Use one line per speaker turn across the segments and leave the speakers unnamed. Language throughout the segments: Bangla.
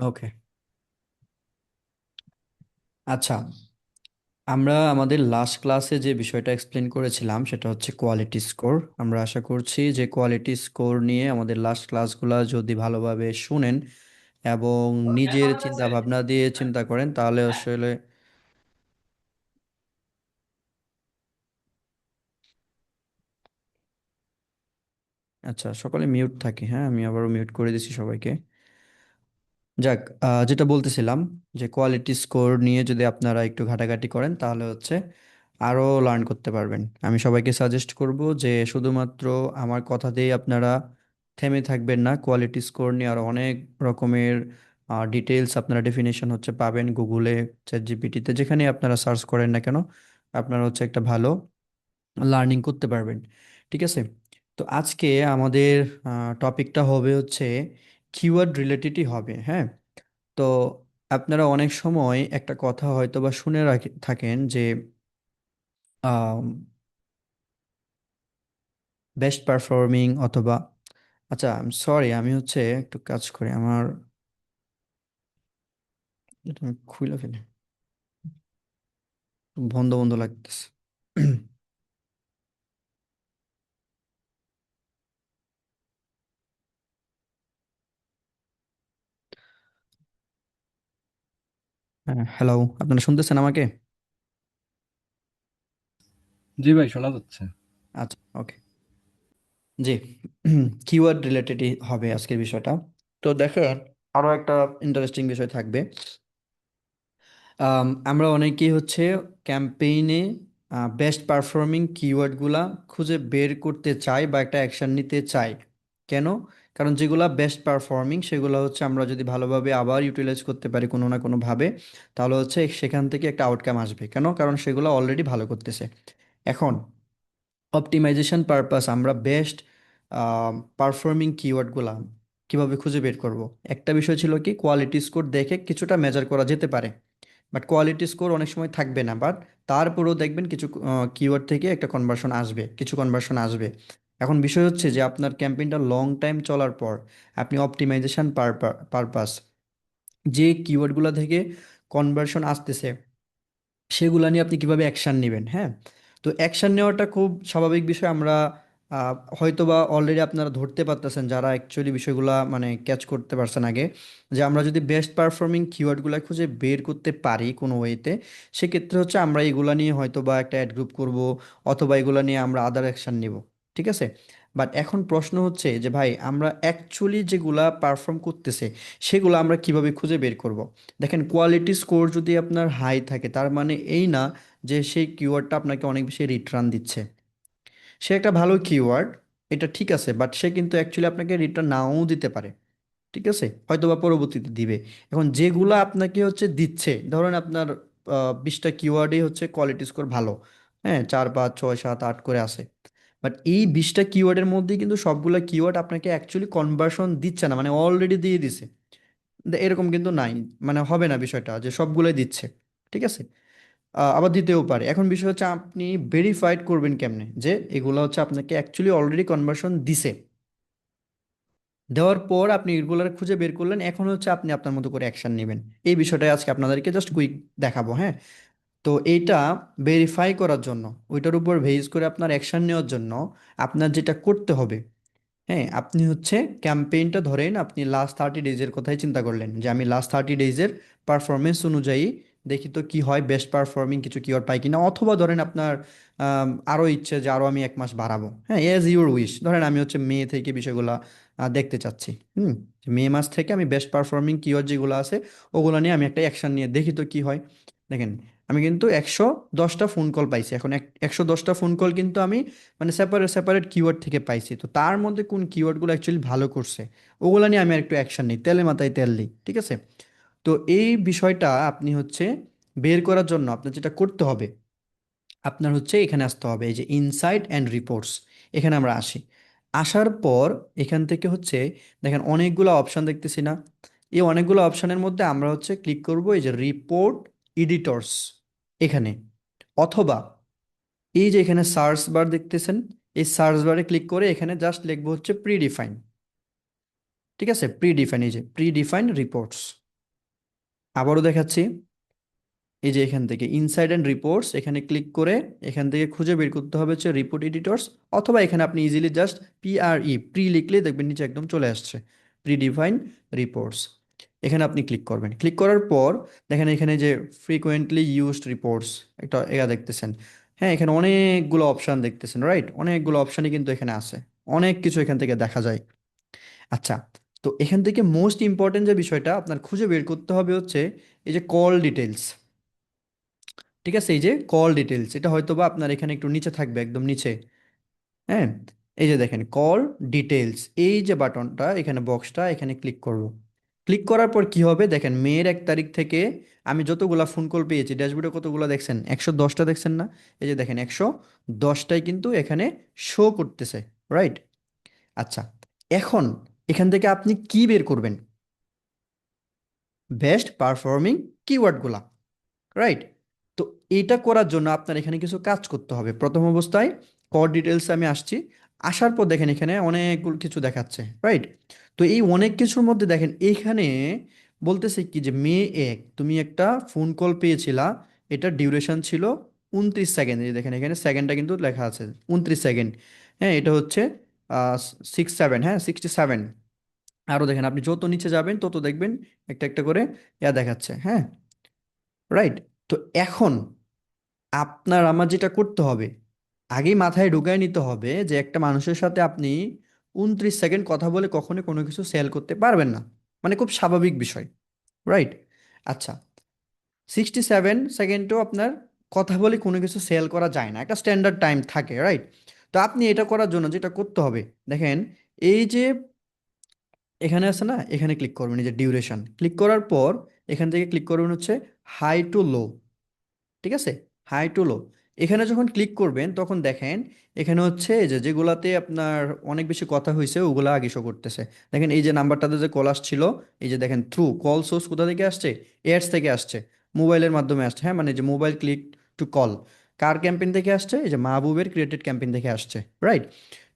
ওকে। আচ্ছা, আমরা আমাদের লাস্ট ক্লাসে যে বিষয়টা এক্সপ্লেন করেছিলাম সেটা হচ্ছে কোয়ালিটি স্কোর। আমরা আশা করছি যে কোয়ালিটি স্কোর নিয়ে আমাদের লাস্ট ক্লাসগুলো যদি ভালোভাবে শুনেন এবং নিজের চিন্তা ভাবনা দিয়ে চিন্তা করেন তাহলে আসলে আচ্ছা, সকলে মিউট থাকে। হ্যাঁ, আমি আবারও মিউট করে দিছি সবাইকে। যাক, যেটা বলতেছিলাম যে কোয়ালিটি স্কোর নিয়ে যদি আপনারা একটু ঘাটাঘাটি করেন তাহলে হচ্ছে আরও লার্ন করতে পারবেন। আমি সবাইকে সাজেস্ট করব যে শুধুমাত্র আমার কথাতেই আপনারা থেমে থাকবেন না। কোয়ালিটি স্কোর নিয়ে আরও অনেক রকমের ডিটেলস আপনারা ডেফিনেশন হচ্ছে পাবেন গুগলে, চ্যাট জিপিটিতে, যেখানে আপনারা সার্চ করেন না কেন আপনারা হচ্ছে একটা ভালো লার্নিং করতে পারবেন। ঠিক আছে? তো আজকে আমাদের টপিকটা হবে হচ্ছে কিওয়ার্ড রিলেটেডই হবে। হ্যাঁ, তো আপনারা অনেক সময় একটা কথা হয়তো বা শুনে থাকেন যে বেস্ট পারফর্মিং অথবা আচ্ছা, সরি, আমি হচ্ছে একটু কাজ করি আমার এটা আমি খুলে ফেলি, বন্ধ বন্ধ লাগতেছে। হ্যাঁ, হ্যালো, আপনারা শুনতেছেন আমাকে?
জি ভাই, শোনা যাচ্ছে।
আচ্ছা, ওকে। জি, কিওয়ার্ড রিলেটেডই হবে আজকের বিষয়টা। তো দেখেন, আরো একটা ইন্টারেস্টিং বিষয় থাকবে। আমরা অনেকেই হচ্ছে ক্যাম্পেইনে বেস্ট পারফর্মিং কিওয়ার্ডগুলা খুঁজে বের করতে চাই বা একটা অ্যাকশন নিতে চাই। কেন? কারণ যেগুলা বেস্ট পারফর্মিং সেগুলো হচ্ছে আমরা যদি ভালোভাবে আবার ইউটিলাইজ করতে পারি কোনো না কোনোভাবে, তাহলে হচ্ছে সেখান থেকে একটা আউটকাম আসবে। কেন? কারণ সেগুলো অলরেডি ভালো করতেছে। এখন অপটিমাইজেশন পারপাস আমরা বেস্ট পারফর্মিং কিওয়ার্ডগুলা কিভাবে খুঁজে বের করব? একটা বিষয় ছিল কি, কোয়ালিটি স্কোর দেখে কিছুটা মেজার করা যেতে পারে, বাট কোয়ালিটি স্কোর অনেক সময় থাকবে না। বাট তারপরেও দেখবেন কিছু কিওয়ার্ড থেকে একটা কনভার্সন আসবে, কিছু কনভার্সন আসবে। এখন বিষয় হচ্ছে যে আপনার ক্যাম্পেইনটা লং টাইম চলার পর আপনি অপটিমাইজেশন পারপাস যে কিওয়ার্ডগুলো থেকে কনভার্সন আসতেছে সেগুলা নিয়ে আপনি কিভাবে অ্যাকশান নেবেন। হ্যাঁ, তো অ্যাকশান নেওয়াটা খুব স্বাভাবিক বিষয়। আমরা হয়তোবা অলরেডি আপনারা ধরতে পারতেছেন যারা অ্যাকচুয়ালি বিষয়গুলা মানে ক্যাচ করতে পারছেন আগে, যে আমরা যদি বেস্ট পারফর্মিং কিওয়ার্ডগুলো খুঁজে বের করতে পারি কোনো ওয়েতে, সেক্ষেত্রে হচ্ছে আমরা এগুলা নিয়ে হয়তোবা একটা অ্যাড গ্রুপ করব অথবা এগুলা নিয়ে আমরা আদার অ্যাকশান নিব। ঠিক আছে? বাট এখন প্রশ্ন হচ্ছে যে ভাই, আমরা অ্যাকচুয়ালি যেগুলা পারফর্ম করতেছে সেগুলো আমরা কিভাবে খুঁজে বের করব? দেখেন, কোয়ালিটি স্কোর যদি আপনার হাই থাকে তার মানে এই না যে সেই কিওয়ার্ডটা আপনাকে অনেক বেশি রিটার্ন দিচ্ছে। সে একটা ভালো কিওয়ার্ড, এটা ঠিক আছে, বাট সে কিন্তু অ্যাকচুয়ালি আপনাকে রিটার্ন নাও দিতে পারে। ঠিক আছে, হয়তো বা পরবর্তীতে দিবে। এখন যেগুলা আপনাকে হচ্ছে দিচ্ছে, ধরেন আপনার 20টা কিওয়ার্ডই হচ্ছে কোয়ালিটি স্কোর ভালো, হ্যাঁ, 4 5 6 7 8 করে আছে, বাট এই 20টা কিওয়ার্ডের মধ্যে কিন্তু সবগুলা কিওয়ার্ড আপনাকে অ্যাকচুয়ালি কনভার্সন দিচ্ছে না, মানে অলরেডি দিয়ে দিছে। এরকম কিন্তু নাই, মানে হবে না বিষয়টা যে সবগুলোই দিচ্ছে। ঠিক আছে? আবার দিতেও পারে। এখন বিষয় হচ্ছে আপনি ভেরিফাইড করবেন কেমনে যে এগুলো হচ্ছে আপনাকে অ্যাকচুয়ালি অলরেডি কনভার্সন দিছে। দেওয়ার পর আপনি এগুলার খুঁজে বের করলেন, এখন হচ্ছে আপনি আপনার মতো করে অ্যাকশন নেবেন। এই বিষয়টাই আজকে আপনাদেরকে জাস্ট কুইক দেখাবো। হ্যাঁ, তো এইটা ভেরিফাই করার জন্য, ওইটার উপর বেস করে আপনার অ্যাকশন নেওয়ার জন্য আপনার যেটা করতে হবে, হ্যাঁ, আপনি হচ্ছে ক্যাম্পেইনটা ধরেন আপনি লাস্ট 30 ডেজের কথাই চিন্তা করলেন যে আমি লাস্ট 30 ডেজের পারফরমেন্স অনুযায়ী দেখি তো কি হয়, বেস্ট পারফর্মিং কিছু কিওয়ার্ড পাই কিনা, অথবা ধরেন আপনার আরও ইচ্ছে যে আরও আমি 1 মাস বাড়াবো। হ্যাঁ, এজ ইউর উইশ। ধরেন আমি হচ্ছে মে থেকে বিষয়গুলো দেখতে চাচ্ছি। মে মাস থেকে আমি বেস্ট পারফর্মিং কিওয়ার্ড যেগুলো আছে ওগুলো নিয়ে আমি একটা অ্যাকশন নিয়ে দেখি তো কি হয়। দেখেন, আমি কিন্তু 110টা ফোন কল পাইছি। এখন 110টা ফোন কল কিন্তু আমি মানে সেপারেট সেপারেট কিওয়ার্ড থেকে পাইছি। তো তার মধ্যে কোন কিওয়ার্ডগুলো অ্যাকচুয়ালি ভালো করছে ওগুলো নিয়ে আমি আর একটু অ্যাকশন নিই, তেলে মাথায় তেল দিই। ঠিক আছে? তো এই বিষয়টা আপনি হচ্ছে বের করার জন্য আপনার যেটা করতে হবে, আপনার হচ্ছে এখানে আসতে হবে, এই যে ইনসাইট অ্যান্ড রিপোর্টস, এখানে আমরা আসি। আসার পর এখান থেকে হচ্ছে দেখেন অনেকগুলো অপশন দেখতেছি না? এই অনেকগুলো অপশনের মধ্যে আমরা হচ্ছে ক্লিক করব এই যে রিপোর্ট এডিটরস এখানে, অথবা এই যে এখানে সার্চ বার দেখতেছেন, এই সার্চ বারে ক্লিক করে এখানে জাস্ট লিখবো হচ্ছে প্রি ডিফাইন। ঠিক আছে? প্রি ডিফাইন, এই যে প্রি ডিফাইন রিপোর্টস। আবারও দেখাচ্ছি, এই যে এখান থেকে ইনসাইড অ্যান্ড রিপোর্টস এখানে ক্লিক করে এখান থেকে খুঁজে বের করতে হবে হচ্ছে রিপোর্ট এডিটরস, অথবা এখানে আপনি ইজিলি জাস্ট প্রি লিখলে দেখবেন নিচে একদম চলে আসছে প্রি ডিফাইন রিপোর্টস। এখানে আপনি ক্লিক করবেন, ক্লিক করার পর দেখেন এখানে যে ফ্রিকোয়েন্টলি ইউজড রিপোর্টস একটা এরা দেখতেছেন। হ্যাঁ, এখানে অনেকগুলো অপশান দেখতেছেন, রাইট? অনেকগুলো অপশানই কিন্তু এখানে আছে, অনেক কিছু এখান থেকে দেখা যায়। আচ্ছা, তো এখান থেকে মোস্ট ইম্পর্টেন্ট যে বিষয়টা আপনার খুঁজে বের করতে হবে হচ্ছে এই যে কল ডিটেলস। ঠিক আছে, এই যে কল ডিটেলস এটা হয়তো বা আপনার এখানে একটু নিচে থাকবে, একদম নিচে। হ্যাঁ, এই যে দেখেন কল ডিটেলস, এই যে বাটনটা এখানে বক্সটা এখানে ক্লিক করব। ক্লিক করার পর কি হবে দেখেন, মেয়ের 1 তারিখ থেকে আমি যতগুলা ফোন কল পেয়েছি ড্যাশবোর্ডে কতগুলো দেখছেন, 110টা দেখছেন না? এই যে দেখেন 110টাই কিন্তু এখানে শো করতেছে, রাইট? আচ্ছা, এখন এখান থেকে আপনি কি বের করবেন? বেস্ট পারফর্মিং কিওয়ার্ডগুলা, রাইট? তো এটা করার জন্য আপনার এখানে কিছু কাজ করতে হবে। প্রথম অবস্থায় কর ডিটেলসে আমি আসছি, আসার পর দেখেন এখানে অনেকগুলো কিছু দেখাচ্ছে, রাইট? তো এই অনেক কিছুর মধ্যে দেখেন এইখানে বলতেছে কি যে মে 1 তুমি একটা ফোন কল পেয়েছিলা, এটা ডিউরেশন ছিল 29 সেকেন্ড। এই দেখেন এখানে সেকেন্ডটা কিন্তু লেখা আছে 29 সেকেন্ড। হ্যাঁ, এটা হচ্ছে 67, হ্যাঁ 67। আরও দেখেন আপনি যত নিচে যাবেন তত দেখবেন একটা একটা করে ইয়া দেখাচ্ছে, হ্যাঁ, রাইট? তো এখন আপনার আমার যেটা করতে হবে, আগেই মাথায় ঢুকায় নিতে হবে যে একটা মানুষের সাথে আপনি 29 সেকেন্ড কথা বলে কখনো কোনো কিছু সেল করতে পারবেন না, মানে খুব স্বাভাবিক বিষয়, রাইট? আচ্ছা, 67 সেকেন্ডও আপনার কথা বলে কোনো কিছু সেল করা যায় না, একটা স্ট্যান্ডার্ড টাইম থাকে, রাইট? তো আপনি এটা করার জন্য যেটা করতে হবে দেখেন, এই যে এখানে আছে না, এখানে ক্লিক করবেন, এই যে ডিউরেশন ক্লিক করার পর এখান থেকে ক্লিক করবেন হচ্ছে হাই টু লো। ঠিক আছে, হাই টু লো। এখানে যখন ক্লিক করবেন তখন দেখেন এখানে হচ্ছে এই যে যেগুলাতে আপনার অনেক বেশি কথা হয়েছে ওগুলা আগে শো করতেছে। দেখেন এই যে নাম্বারটাতে যে কল আসছিল, এই যে দেখেন থ্রু কল সোর্স কোথা থেকে আসছে, এডস থেকে আসছে, মোবাইলের মাধ্যমে আসছে। হ্যাঁ, মানে যে mobile click to call car campaign থেকে আসছে, এই যে মাহবুবের ক্রিয়েটেড ক্যাম্পেইন থেকে আসছে, রাইট?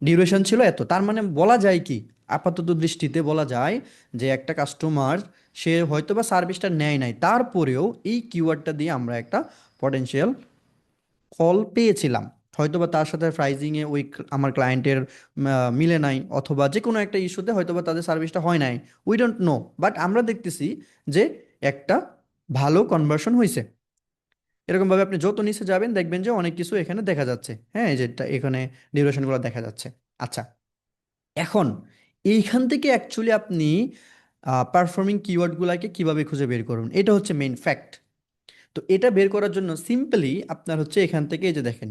ডিউরেশন ছিল এত, তার মানে বলা যায় কি, আপাতত দৃষ্টিতে বলা যায় যে একটা কাস্টমার সে হয়তো বা সার্ভিসটা নেয় নাই, তারপরেও এই কিওয়ার্ডটা দিয়ে আমরা একটা পটেনশিয়াল কল পেয়েছিলাম। হয়তোবা তার সাথে প্রাইজিংয়ে ওই আমার ক্লায়েন্টের মিলে নাই, অথবা যে কোনো একটা ইস্যুতে হয়তোবা তাদের সার্ভিসটা হয় নাই, উই ডোন্ট নো, বাট আমরা দেখতেছি যে একটা ভালো কনভার্সন হয়েছে। এরকমভাবে আপনি যত নিচে যাবেন দেখবেন যে অনেক কিছু এখানে দেখা যাচ্ছে, হ্যাঁ, এই যেটা এখানে ডিউরেশনগুলো দেখা যাচ্ছে। আচ্ছা, এখন এইখান থেকে অ্যাকচুয়ালি আপনি পারফর্মিং কিওয়ার্ডগুলোকে কিভাবে খুঁজে বের করুন, এটা হচ্ছে মেইন ফ্যাক্ট। তো এটা বের করার জন্য সিম্পলি আপনার হচ্ছে এখান থেকে এই যে দেখেন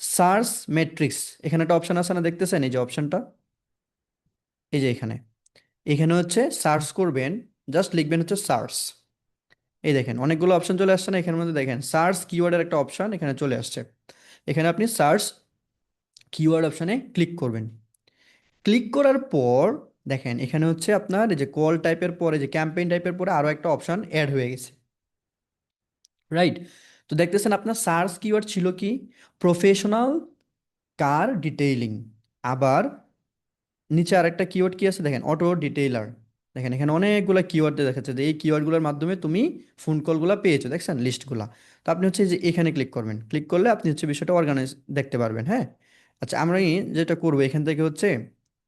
সার্চ ম্যাট্রিক্স, এখানে একটা অপশন আছে না, দেখতেছেন এই যে অপশনটা, এই যে এখানে, এখানে হচ্ছে সার্চ করবেন, জাস্ট লিখবেন হচ্ছে সার্চ। এই দেখেন অনেকগুলো অপশন চলে আসছে না, এখানের মধ্যে দেখেন সার্চ কিওয়ার্ডের একটা অপশন এখানে চলে আসছে। এখানে আপনি সার্চ কিওয়ার্ড অপশনে ক্লিক করবেন। ক্লিক করার পর দেখেন এখানে হচ্ছে আপনার এই যে কল টাইপের পরে যে ক্যাম্পেইন টাইপের পরে আরও একটা অপশন অ্যাড হয়ে গেছে, রাইট? তো দেখতেছেন আপনার সার্চ কিওয়ার্ড ছিল কি, প্রফেশনাল কার ডিটেইলিং। আবার নিচে আরেকটা কিওয়ার্ড কি আছে দেখেন, অটো ডিটেইলার। দেখেন এখানে অনেকগুলো কিওয়ার্ড দেখাচ্ছে যে এই কিওয়ার্ডগুলোর মাধ্যমে তুমি ফোন কলগুলো পেয়েছো, দেখছেন লিস্টগুলা। তো আপনি হচ্ছে যে এখানে ক্লিক করবেন, ক্লিক করলে আপনি হচ্ছে বিষয়টা অর্গানাইজ দেখতে পারবেন, হ্যাঁ। আচ্ছা, আমরা যেটা করবো এখান থেকে হচ্ছে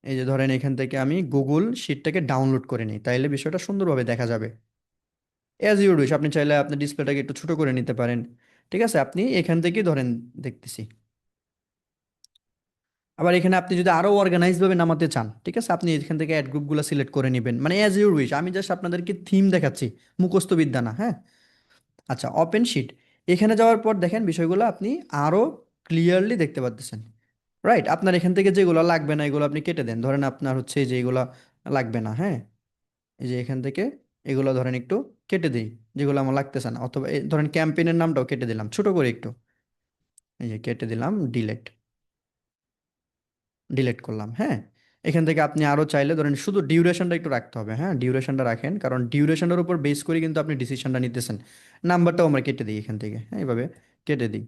এই যে ধরেন এখান থেকে আমি গুগল শিটটাকে ডাউনলোড করে নিই, তাইলে বিষয়টা সুন্দরভাবে দেখা যাবে। অ্যাজ ইউর উইশ, আপনি চাইলে আপনি ডিসপ্লেটাকে একটু ছোট করে নিতে পারেন। ঠিক আছে, আপনি এখান থেকেই ধরেন দেখতেছি। আবার এখানে আপনি যদি আরো অর্গানাইজ ভাবে নামাতে চান, ঠিক আছে, আপনি এখান থেকে অ্যাড গ্রুপগুলো সিলেক্ট করে নেবেন, মানে অ্যাজ ইউর উইশ। আমি জাস্ট আপনাদেরকে থিম দেখাচ্ছি, মুখস্থ বিদ্যা না, হ্যাঁ। আচ্ছা, ওপেন শিট, এখানে যাওয়ার পর দেখেন বিষয়গুলো আপনি আরো ক্লিয়ারলি দেখতে পাচ্ছেন, রাইট? আপনার এখান থেকে যেগুলো লাগবে না এগুলো আপনি কেটে দেন, ধরেন আপনার হচ্ছে যে এগুলো লাগবে না, হ্যাঁ। এই যে এখান থেকে এগুলো ধরেন একটু কেটে দিই, যেগুলো আমার লাগতেছে না, অথবা ধরেন ক্যাম্পেইনের নামটাও কেটে দিলাম ছোট করে একটু, এই যে কেটে দিলাম, ডিলেট, ডিলিট করলাম, হ্যাঁ। এখান থেকে আপনি আরও চাইলে ধরেন শুধু ডিউরেশনটা একটু রাখতে হবে, হ্যাঁ, ডিউরেশনটা রাখেন, কারণ ডিউরেশনটার উপর বেস করে কিন্তু আপনি ডিসিশনটা নিতেছেন। নাম্বারটাও আমরা কেটে দিই এখান থেকে, হ্যাঁ, এইভাবে কেটে দিই।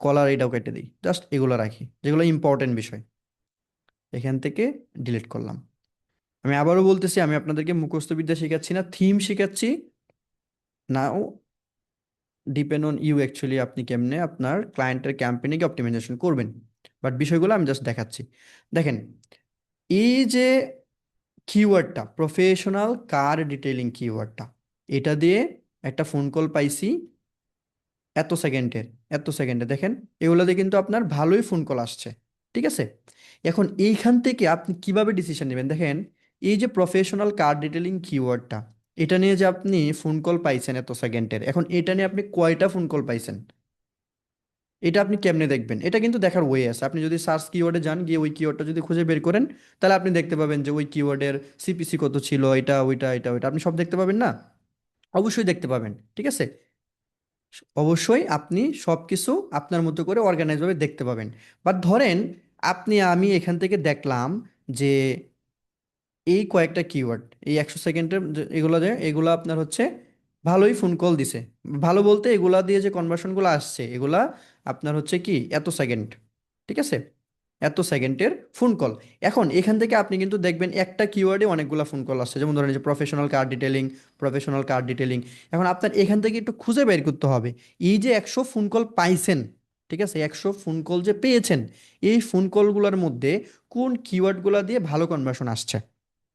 কলার এটাও কেটে দিই, জাস্ট এগুলো রাখি যেগুলো ইম্পর্টেন্ট বিষয়। এখান থেকে ডিলিট করলাম। আমি আবারও বলতেছি, আমি আপনাদেরকে মুখস্থ বিদ্যা শেখাচ্ছি না, থিম শেখাচ্ছি। নাও ডিপেন্ড অন ইউ অ্যাকচুয়ালি আপনি কেমনে আপনার ক্লায়েন্টের ক্যাম্পেইনকে অপটিমাইজেশন করবেন। বাট বিষয়গুলো আমি জাস্ট দেখাচ্ছি। দেখেন, এই যে কিওয়ার্ডটা প্রফেশনাল কার ডিটেইলিং কিওয়ার্ডটা, এটা দিয়ে একটা ফোন কল পাইছি এত সেকেন্ডে দেখেন, এগুলো দিয়ে কিন্তু আপনার ভালোই ফোন কল আসছে। ঠিক আছে, এখন এইখান থেকে আপনি কিভাবে ডিসিশন নেবেন দেখেন, এই যে প্রফেশনাল কার ডিটেইলিং কিওয়ার্ডটা, এটা নিয়ে যে আপনি ফোন কল পাইছেন এত সেকেন্ডের, এখন এটা নিয়ে আপনি কয়টা ফোন কল পাইছেন, এটা আপনি কেমনে দেখবেন? এটা কিন্তু দেখার ওয়ে আছে। আপনি যদি সার্চ কিওয়ার্ডে যান, গিয়ে ওই কিওয়ার্ডটা যদি খুঁজে বের করেন, তাহলে আপনি দেখতে পাবেন যে ওই কিওয়ার্ডের সিপিসি কত ছিল, এটা ওইটা এটা ওইটা আপনি সব দেখতে পাবেন না? অবশ্যই দেখতে পাবেন। ঠিক আছে, অবশ্যই আপনি সব কিছু আপনার মতো করে অর্গানাইজভাবে দেখতে পাবেন। বাট ধরেন আমি এখান থেকে দেখলাম যে এই কয়েকটা কিওয়ার্ড, এই 100 সেকেন্ডের এগুলো আপনার হচ্ছে ভালোই ফোন কল দিছে। ভালো বলতে এগুলা দিয়ে যে কনভার্সনগুলো আসছে, এগুলা আপনার হচ্ছে কি এত সেকেন্ড। ঠিক আছে, এত সেকেন্ডের ফোন কল। এখন এখান থেকে আপনি কিন্তু দেখবেন একটা কিওয়ার্ডে অনেকগুলো ফোন কল আসছে, যেমন ধরেন এই যে প্রফেশনাল কার ডিটেলিং। এখন আপনার এখান থেকে একটু খুঁজে বের করতে হবে, এই যে 100 ফোন কল পাইছেন, ঠিক আছে, 100 ফোন কল যে পেয়েছেন, এই ফোন কলগুলোর মধ্যে কোন কিওয়ার্ডগুলো দিয়ে ভালো কনভার্সন আসছে।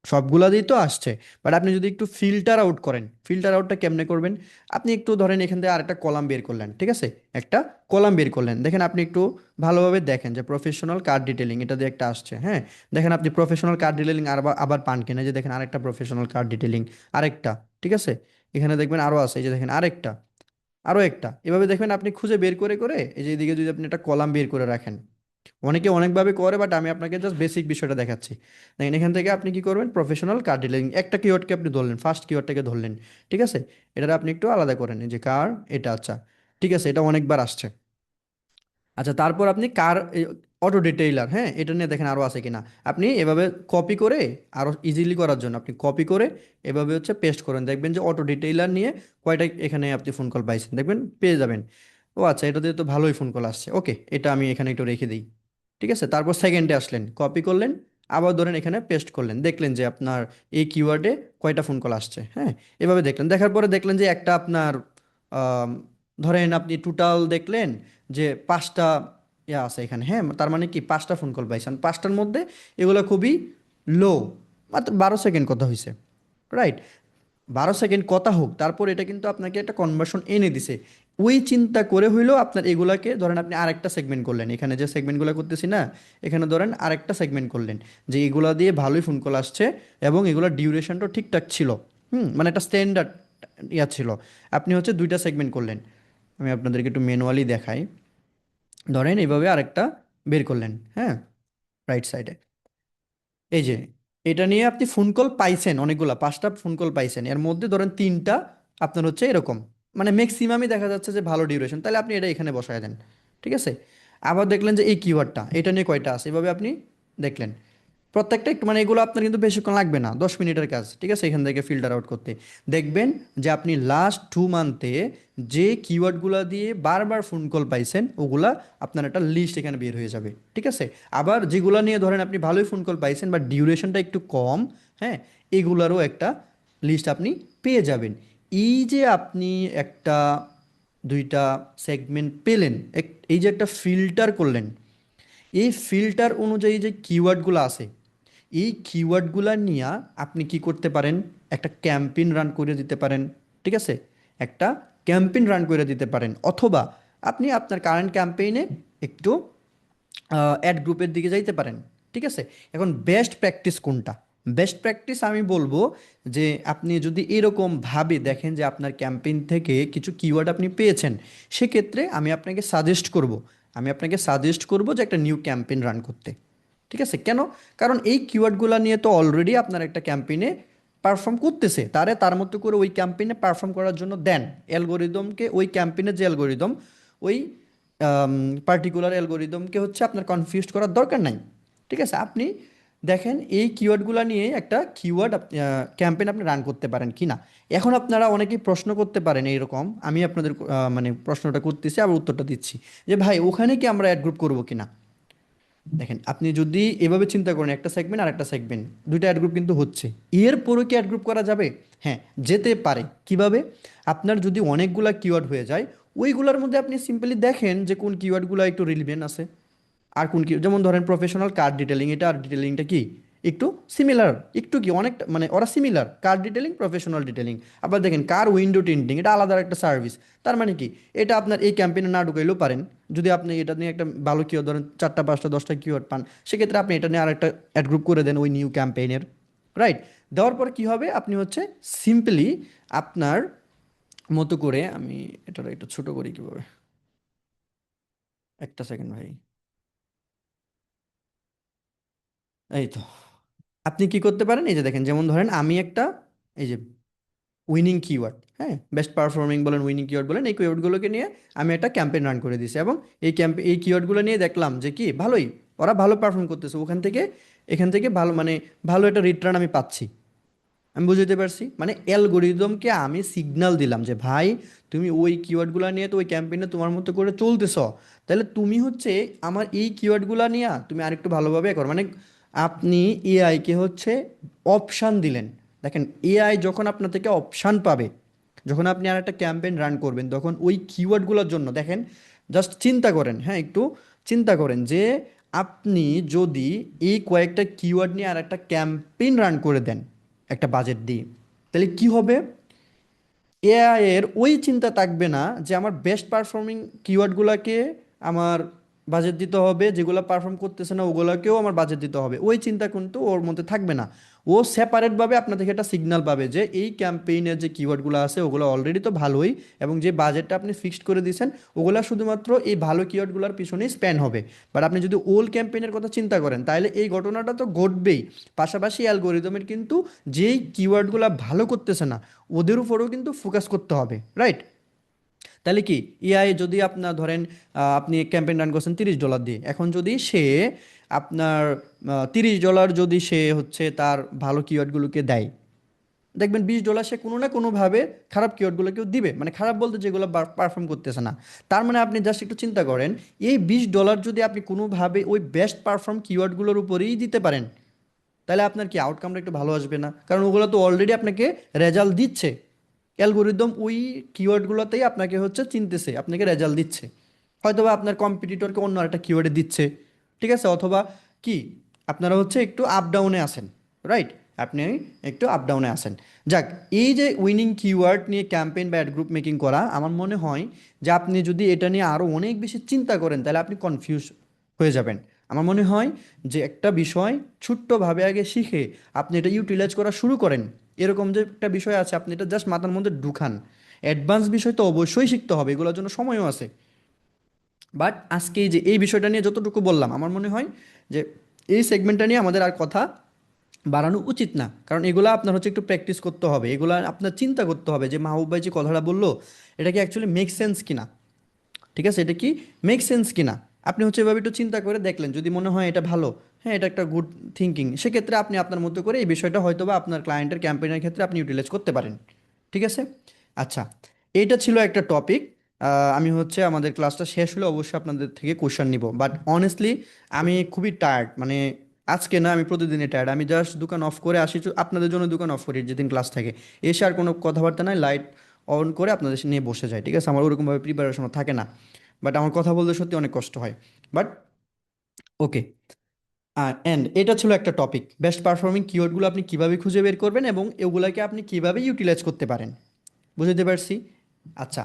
সবগুলা দিয়েই তো আসছে, বাট আপনি যদি একটু ফিল্টার আউট করেন, ফিল্টার আউটটা কেমনে করবেন? আপনি একটু ধরেন এখান থেকে আরেকটা কলাম বের করলেন, ঠিক আছে, একটা কলাম বের করলেন, দেখেন আপনি একটু ভালোভাবে দেখেন যে প্রফেশনাল কার্ড ডিটেলিং এটা দিয়ে একটা আসছে। হ্যাঁ, দেখেন আপনি প্রফেশনাল কার্ড ডিটেলিং আবার আবার পান কিনা, যে দেখেন আরেকটা প্রফেশনাল কার্ড ডিটেলিং, আরেকটা। ঠিক আছে, এখানে দেখবেন আরও আছে, এই যে দেখেন আরেকটা, আরও একটা, এভাবে দেখবেন আপনি খুঁজে বের করে করে এই যে এদিকে যদি আপনি একটা কলাম বের করে রাখেন। অনেকে অনেকভাবে করে, বাট আমি আপনাকে জাস্ট বেসিক বিষয়টা দেখাচ্ছি। দেখেন এখান থেকে আপনি কি করবেন, প্রফেশনাল কার ডিলিং একটা কিওয়ার্ডকে আপনি ধরলেন, ফার্স্ট কিওয়ার্ডটাকে ধরলেন। ঠিক আছে, এটা আপনি একটু আলাদা করেন, এই যে কার, এটা আচ্ছা, ঠিক আছে, এটা অনেকবার আসছে। আচ্ছা, তারপর আপনি কার অটো ডিটেইলার, হ্যাঁ, এটা নিয়ে দেখেন আরও আছে কিনা। আপনি এভাবে কপি করে, আরও ইজিলি করার জন্য আপনি কপি করে এভাবে হচ্ছে পেস্ট করেন, দেখবেন যে অটো ডিটেইলার নিয়ে কয়টা এখানে আপনি ফোন কল পাইছেন, দেখবেন পেয়ে যাবেন। ও আচ্ছা, এটা দিয়ে তো ভালোই ফোন কল আসছে, ওকে, এটা আমি এখানে একটু রেখে দিই। ঠিক আছে, তারপর সেকেন্ডে আসলেন, কপি করলেন, আবার ধরেন এখানে পেস্ট করলেন, দেখলেন যে আপনার এই কিওয়ার্ডে কয়টা ফোন কল আসছে। হ্যাঁ, এভাবে দেখলেন, দেখার পরে দেখলেন যে একটা আপনার আম, ধরেন আপনি টোটাল দেখলেন যে 5টা ইয়া আছে এখানে। হ্যাঁ, তার মানে কি 5টা ফোন কল পাইছেন, 5টার মধ্যে এগুলো খুবই লো, মাত্র 12 সেকেন্ড কথা হয়েছে, রাইট? 12 সেকেন্ড কথা হোক, তারপর এটা কিন্তু আপনাকে একটা কনভার্সন এনে দিছে। ওই চিন্তা করে হইলেও আপনার এগুলাকে ধরেন আপনি আরেকটা সেগমেন্ট করলেন, এখানে যে সেগমেন্টগুলো করতেছি না, এখানে ধরেন আরেকটা সেগমেন্ট করলেন, যে এগুলা দিয়ে ভালোই ফোন কল আসছে এবং এগুলোর ডিউরেশনটা ঠিকঠাক ছিল। মানে একটা স্ট্যান্ডার্ড ইয়া ছিল। আপনি হচ্ছে 2টা সেগমেন্ট করলেন। আমি আপনাদেরকে একটু ম্যানুয়ালি দেখাই। ধরেন এইভাবে আরেকটা বের করলেন, হ্যাঁ, রাইট সাইডে, এই যে এটা নিয়ে আপনি ফোন কল পাইছেন অনেকগুলা, 5টা ফোন কল পাইছেন, এর মধ্যে ধরেন 3টা আপনার হচ্ছে এরকম, মানে ম্যাক্সিমামই দেখা যাচ্ছে যে ভালো ডিউরেশন, তাহলে আপনি এটা এখানে বসায় দেন। ঠিক আছে, আবার দেখলেন যে এই কিওয়ার্ডটা এটা নিয়ে কয়টা আছে, এভাবে আপনি দেখলেন প্রত্যেকটা একটু, মানে এগুলো আপনার কিন্তু বেশিক্ষণ লাগবে না, 10 মিনিটের কাজ। ঠিক আছে, এখান থেকে ফিল্টার আউট করতে দেখবেন যে আপনি লাস্ট 2 মান্থে যে কিওয়ার্ডগুলো দিয়ে বারবার ফোন কল পাইছেন, ওগুলা আপনার একটা লিস্ট এখানে বের হয়ে যাবে। ঠিক আছে, আবার যেগুলো নিয়ে ধরেন আপনি ভালোই ফোন কল পাইছেন বাট ডিউরেশনটা একটু কম, হ্যাঁ, এগুলারও একটা লিস্ট আপনি পেয়ে যাবেন। এই যে আপনি একটা 2টা সেগমেন্ট পেলেন, এই যে একটা ফিল্টার করলেন, এই ফিল্টার অনুযায়ী যে কিওয়ার্ডগুলো আছে, এই কিওয়ার্ডগুলো নিয়ে আপনি কি করতে পারেন, একটা ক্যাম্পেইন রান করে দিতে পারেন। ঠিক আছে, একটা ক্যাম্পেইন রান করে দিতে পারেন, অথবা আপনি আপনার কারেন্ট ক্যাম্পেইনে একটু অ্যাড গ্রুপের দিকে যাইতে পারেন। ঠিক আছে, এখন বেস্ট প্র্যাকটিস কোনটা? বেস্ট প্র্যাকটিস আমি বলবো যে আপনি যদি এরকম ভাবে দেখেন যে আপনার ক্যাম্পেইন থেকে কিছু কিওয়ার্ড আপনি পেয়েছেন, সেক্ষেত্রে আমি আপনাকে সাজেস্ট করব যে একটা নিউ ক্যাম্পেইন রান করতে। ঠিক আছে, কেন? কারণ এই কিওয়ার্ডগুলো নিয়ে তো অলরেডি আপনার একটা ক্যাম্পেইনে পারফর্ম করতেছে, তার মতো করে ওই ক্যাম্পেইনে পারফর্ম করার জন্য দেন অ্যালগোরিদমকে, ওই ক্যাম্পেইনের যে অ্যালগোরিদম, ওই পার্টিকুলার অ্যালগোরিদমকে হচ্ছে আপনার কনফিউজ করার দরকার নাই। ঠিক আছে, আপনি দেখেন এই কিওয়ার্ডগুলো নিয়ে একটা কিওয়ার্ড ক্যাম্পেইন আপনি রান করতে পারেন কি না। এখন আপনারা অনেকেই প্রশ্ন করতে পারেন এইরকম, আমি আপনাদের মানে প্রশ্নটা করতেছি আবার উত্তরটা দিচ্ছি, যে ভাই ওখানে কি আমরা অ্যাড গ্রুপ করবো কিনা? দেখেন আপনি যদি এভাবে চিন্তা করেন একটা সেগমেন্ট আর একটা সেগমেন্ট দুইটা অ্যাড গ্রুপ কিন্তু হচ্ছে, এরপরও কি অ্যাড গ্রুপ করা যাবে? হ্যাঁ, যেতে পারে। কিভাবে? আপনার যদি অনেকগুলা কিওয়ার্ড হয়ে যায়, ওইগুলোর মধ্যে আপনি সিম্পলি দেখেন যে কোন কিওয়ার্ডগুলো একটু রিলিভেন্ট আছে আর কোন কি, যেমন ধরেন প্রফেশনাল কার ডিটেলিং, এটা আর ডিটেলিংটা কি একটু সিমিলার, একটু কি অনেকটা মানে ওরা সিমিলার, কার ডিটেলিং প্রফেশনাল ডিটেলিং। আবার দেখেন কার উইন্ডো টিন্টিং, এটা আলাদা একটা সার্ভিস। তার মানে কি, এটা আপনার এই ক্যাম্পেইনে না ঢুকাইলেও পারেন। যদি আপনি এটা নিয়ে একটা ভালো কিওয়ার্ড ধরেন 4টা 5টা 10টা কিওয়ার্ড পান, সেক্ষেত্রে আপনি এটা নিয়ে আরেকটা অ্যাড গ্রুপ করে দেন ওই নিউ ক্যাম্পেইনের। রাইট? দেওয়ার পরে কি হবে, আপনি হচ্ছে সিম্পলি আপনার মতো করে, আমি এটা একটু ছোট করি কিভাবে, একটা সেকেন্ড ভাই। এই তো, আপনি কি করতে পারেন, এই যে দেখেন, যেমন ধরেন আমি একটা, এই যে উইনিং কিওয়ার্ড, হ্যাঁ, বেস্ট পারফর্মিং বলেন উইনিং কিওয়ার্ড বলেন, এই কিওয়ার্ডগুলোকে নিয়ে আমি একটা ক্যাম্পেইন রান করে দিয়েছি এবং এই কিওয়ার্ডগুলো নিয়ে দেখলাম যে কি ভালোই, ওরা ভালো পারফর্ম করতেছে, ওখান থেকে এখান থেকে ভালো মানে ভালো একটা রিটার্ন আমি পাচ্ছি। আমি বুঝতে পারছি, মানে অ্যালগোরিদমকে আমি সিগন্যাল দিলাম যে ভাই, তুমি ওই কিওয়ার্ডগুলো নিয়ে তো ওই ক্যাম্পেইনে তোমার মতো করে চলতেছ, তাহলে তুমি হচ্ছে আমার এই কিওয়ার্ডগুলো নিয়ে তুমি আরেকটু ভালোভাবে করো। মানে আপনি এআইকে হচ্ছে অপশান দিলেন। দেখেন, এআই যখন আপনার থেকে অপশান পাবে, যখন আপনি আর একটা ক্যাম্পেইন রান করবেন, তখন ওই কিওয়ার্ডগুলোর জন্য দেখেন, জাস্ট চিন্তা করেন, হ্যাঁ একটু চিন্তা করেন যে আপনি যদি এই কয়েকটা কিওয়ার্ড নিয়ে আর একটা ক্যাম্পেইন রান করে দেন একটা বাজেট দিয়ে, তাহলে কি হবে? এআই এর ওই চিন্তা থাকবে না যে আমার বেস্ট পারফর্মিং কিওয়ার্ডগুলোকে আমার বাজেট দিতে হবে, যেগুলো পারফর্ম করতেছে না ওগুলোকেও আমার বাজেট দিতে হবে, ওই চিন্তা কিন্তু ওর মধ্যে থাকবে না। ও সেপারেটভাবে আপনার থেকে একটা সিগন্যাল পাবে যে এই ক্যাম্পেইনের যে কিওয়ার্ডগুলো আছে ওগুলো অলরেডি তো ভালোই, এবং যে বাজেটটা আপনি ফিক্সড করে দিয়েছেন ওগুলো শুধুমাত্র এই ভালো কিওয়ার্ডগুলোর পিছনেই স্প্যান হবে। বাট আপনি যদি ওল্ড ক্যাম্পেইনের কথা চিন্তা করেন, তাহলে এই ঘটনাটা তো ঘটবেই। পাশাপাশি অ্যালগোরিদমের কিন্তু যেই কিওয়ার্ডগুলো ভালো করতেছে না ওদের উপরেও কিন্তু ফোকাস করতে হবে। রাইট? তাহলে কি, এআই যদি আপনার ধরেন আপনি ক্যাম্পেইন রান করছেন $30 দিয়ে, এখন যদি সে আপনার $30 যদি সে হচ্ছে তার ভালো কিওয়ার্ডগুলোকে দেয়, দেখবেন $20 সে কোনো না কোনোভাবে খারাপ কিওয়ার্ডগুলোকেও দিবে, মানে খারাপ বলতে যেগুলো পারফর্ম করতেছে না। তার মানে আপনি জাস্ট একটু চিন্তা করেন, এই $20 যদি আপনি কোনোভাবে ওই বেস্ট পারফর্ম কিওয়ার্ডগুলোর উপরেই দিতে পারেন, তাহলে আপনার কি আউটকামটা একটু ভালো আসবে না? কারণ ওগুলো তো অলরেডি আপনাকে রেজাল্ট দিচ্ছে। অ্যালগোরিদম ওই কিওয়ার্ডগুলোতেই আপনাকে হচ্ছে চিনতেছে, আপনাকে রেজাল্ট দিচ্ছে। হয়তোবা আপনার কম্পিটিটরকে অন্য একটা কিওয়ার্ডে দিচ্ছে, ঠিক আছে, অথবা কি, আপনারা হচ্ছে একটু আপ ডাউনে আসেন। রাইট? আপনি একটু আপ ডাউনে আসেন। যাক, এই যে উইনিং কিওয়ার্ড নিয়ে ক্যাম্পেইন বা অ্যাড গ্রুপ মেকিং করা, আমার মনে হয় যে আপনি যদি এটা নিয়ে আরও অনেক বেশি চিন্তা করেন তাহলে আপনি কনফিউজ হয়ে যাবেন। আমার মনে হয় যে একটা বিষয় ছোট্টভাবে আগে শিখে আপনি এটা ইউটিলাইজ করা শুরু করেন। এরকম যে একটা বিষয় আছে, আপনি এটা জাস্ট মাথার মধ্যে ঢুকান। অ্যাডভান্স বিষয় তো অবশ্যই শিখতে হবে, এগুলোর জন্য সময়ও আছে। বাট আজকে এই যে এই বিষয়টা নিয়ে যতটুকু বললাম, আমার মনে হয় যে এই সেগমেন্টটা নিয়ে আমাদের আর কথা বাড়ানো উচিত না, কারণ এগুলা আপনার হচ্ছে একটু প্র্যাকটিস করতে হবে, এগুলা আপনার চিন্তা করতে হবে যে মাহবুব ভাই যে কথাটা বললো এটা কি অ্যাকচুয়ালি মেক সেন্স কিনা। ঠিক আছে, এটা কি মেক সেন্স কিনা। আপনি হচ্ছে এভাবে একটু চিন্তা করে দেখলেন, যদি মনে হয় এটা ভালো, হ্যাঁ এটা একটা গুড থিঙ্কিং, সেক্ষেত্রে আপনি আপনার মতো করে এই বিষয়টা হয়তো বা আপনার ক্লায়েন্টের ক্যাম্পেইনের ক্ষেত্রে আপনি ইউটিলাইজ করতে পারেন। ঠিক আছে? আচ্ছা, এইটা ছিল একটা টপিক। আমি হচ্ছে আমাদের ক্লাসটা শেষ হলে অবশ্যই আপনাদের থেকে কোশ্চেন নিব, বাট অনেস্টলি আমি খুবই টায়ার্ড, মানে আজকে না, আমি প্রতিদিনই টায়ার্ড। আমি জাস্ট দোকান অফ করে আসি, আপনাদের জন্য দোকান অফ করি যেদিন ক্লাস থাকে, এসে আর কোনো কথাবার্তা নাই, লাইট অন করে আপনাদের নিয়ে বসে যায়। ঠিক আছে, আমার ওরকমভাবে প্রিপারেশন থাকে না, বাট আমার কথা বলতে সত্যি অনেক কষ্ট হয়। বাট ওকে, অ্যান্ড এটা ছিল একটা টপিক, বেস্ট পারফর্মিং কিওয়ার্ডগুলো আপনি কিভাবে খুঁজে বের করবেন এবং এগুলাকে আপনি কিভাবে ইউটিলাইজ করতে পারেন। বুঝতে পারছি। আচ্ছা,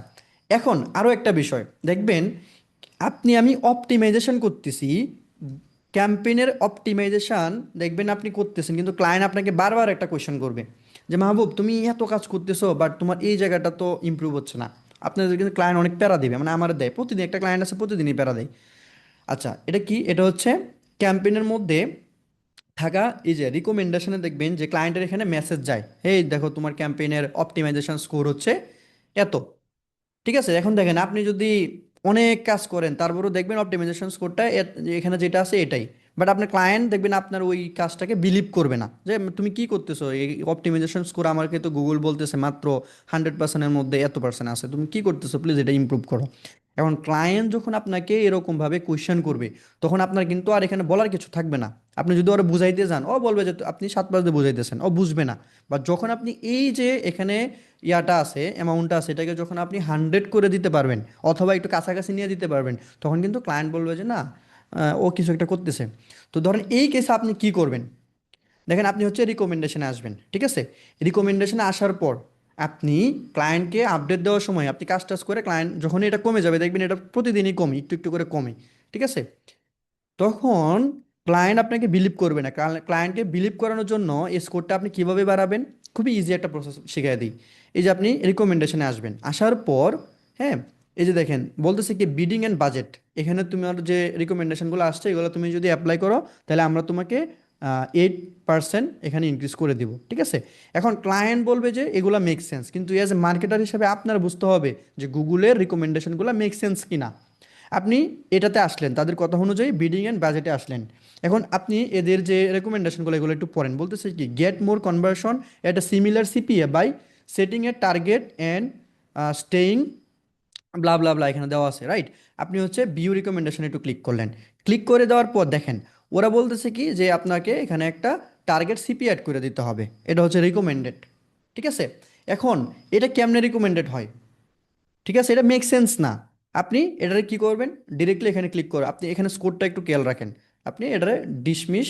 এখন আরও একটা বিষয় দেখবেন, আমি অপটিমাইজেশন করতেছি, ক্যাম্পেইনের অপটিমাইজেশন দেখবেন আপনি করতেছেন, কিন্তু ক্লায়েন্ট আপনাকে বারবার একটা কোয়েশ্চেন করবে যে মাহবুব তুমি এত কাজ করতেছো বাট তোমার এই জায়গাটা তো ইমপ্রুভ হচ্ছে না। আপনাদের কিন্তু ক্লায়েন্ট অনেক প্যারা দিবে, মানে আমার দেয় প্রতিদিন, একটা ক্লায়েন্ট আছে প্রতিদিনই প্যারা দেয়। আচ্ছা, এটা কি, এটা হচ্ছে ক্যাম্পেইনের মধ্যে থাকা এই যে রিকমেন্ডেশনে দেখবেন যে ক্লায়েন্টের এখানে মেসেজ যায়, এই দেখো তোমার ক্যাম্পেইনের অপটিমাইজেশন স্কোর হচ্ছে এত। ঠিক আছে, এখন দেখেন আপনি যদি অনেক কাজ করেন তারপরেও দেখবেন অপটিমাইজেশন স্কোরটা এখানে যেটা আছে এটাই। বাট আপনার ক্লায়েন্ট দেখবেন আপনার ওই কাজটাকে বিলিভ করবে না, যে তুমি কি করতেছো, এই অপটিমাইজেশন স্কোর আমাকে তো গুগল বলতেছে মাত্র 100%-এর মধ্যে এত পার্সেন্ট আছে, তুমি কি করতেছো, প্লিজ এটা ইমপ্রুভ করো। এখন ক্লায়েন্ট যখন আপনাকে এরকমভাবে কোয়েশ্চেন করবে, তখন আপনার কিন্তু আর এখানে বলার কিছু থাকবে না। আপনি যদি ওরা বুঝাইতে যান, ও বলবে যে আপনি 7 পাঁচ দিয়ে বুঝাইতেছেন, ও বুঝবে না। বা যখন আপনি এই যে এখানে ইয়াটা আছে, অ্যামাউন্টটা আছে, এটাকে যখন আপনি 100 করে দিতে পারবেন অথবা একটু কাছাকাছি নিয়ে দিতে পারবেন, তখন কিন্তু ক্লায়েন্ট বলবে যে না, ও কিছু একটা করতেছে। তো ধরেন এই কেসে আপনি কি করবেন, দেখেন আপনি হচ্ছে রিকমেন্ডেশনে আসবেন, ঠিক আছে। রিকমেন্ডেশনে আসার পর আপনি ক্লায়েন্টকে আপডেট দেওয়ার সময় আপনি কাজ টাজ করে ক্লায়েন্ট যখনই এটা কমে যাবে, দেখবেন এটা প্রতিদিনই কমে, একটু একটু করে কমে, ঠিক আছে। তখন ক্লায়েন্ট আপনাকে বিলিভ করবে না। ক্লায়েন্টকে বিলিভ করানোর জন্য এই স্কোরটা আপনি কিভাবে বাড়াবেন, খুবই ইজি একটা প্রসেস শিখিয়ে দিই। এই যে আপনি রিকমেন্ডেশনে আসবেন, আসার পর, হ্যাঁ, এই যে দেখেন বলতেছে কি বিডিং অ্যান্ড বাজেট, এখানে তোমার যে রিকমেন্ডেশনগুলো আসছে এগুলো তুমি যদি অ্যাপ্লাই করো, তাহলে আমরা তোমাকে 8% এখানে ইনক্রিজ করে দিব, ঠিক আছে। এখন ক্লায়েন্ট বলবে যে এগুলো মেক সেন্স, কিন্তু এজ এ মার্কেটার হিসেবে আপনার বুঝতে হবে যে গুগলের রিকমেন্ডেশনগুলো মেক সেন্স কিনা। আপনি এটাতে আসলেন, তাদের কথা অনুযায়ী বিডিং অ্যান্ড বাজেটে আসলেন। এখন আপনি এদের যে রেকমেন্ডেশনগুলো এগুলো একটু পড়েন, বলতেছে কি get more conversion at a similar CPA by setting a target and staying blah blah blah, এখানে দেওয়া আছে, রাইট। আপনি হচ্ছে ভিউ রিকমেন্ডেশন একটু ক্লিক করলেন। ক্লিক করে দেওয়ার পর দেখেন ওরা বলতেছে কি যে আপনাকে এখানে একটা টার্গেট সিপি অ্যাড করে দিতে হবে, এটা হচ্ছে রিকমেন্ডেড, ঠিক আছে। এখন এটা কেমনে রিকমেন্ডেড হয়, ঠিক আছে, এটা মেক সেন্স না। আপনি এটারে কি করবেন, ডিরেক্টলি এখানে ক্লিক করে আপনি এখানে স্কোরটা একটু খেয়াল রাখেন। আপনি এটারে ডিসমিস,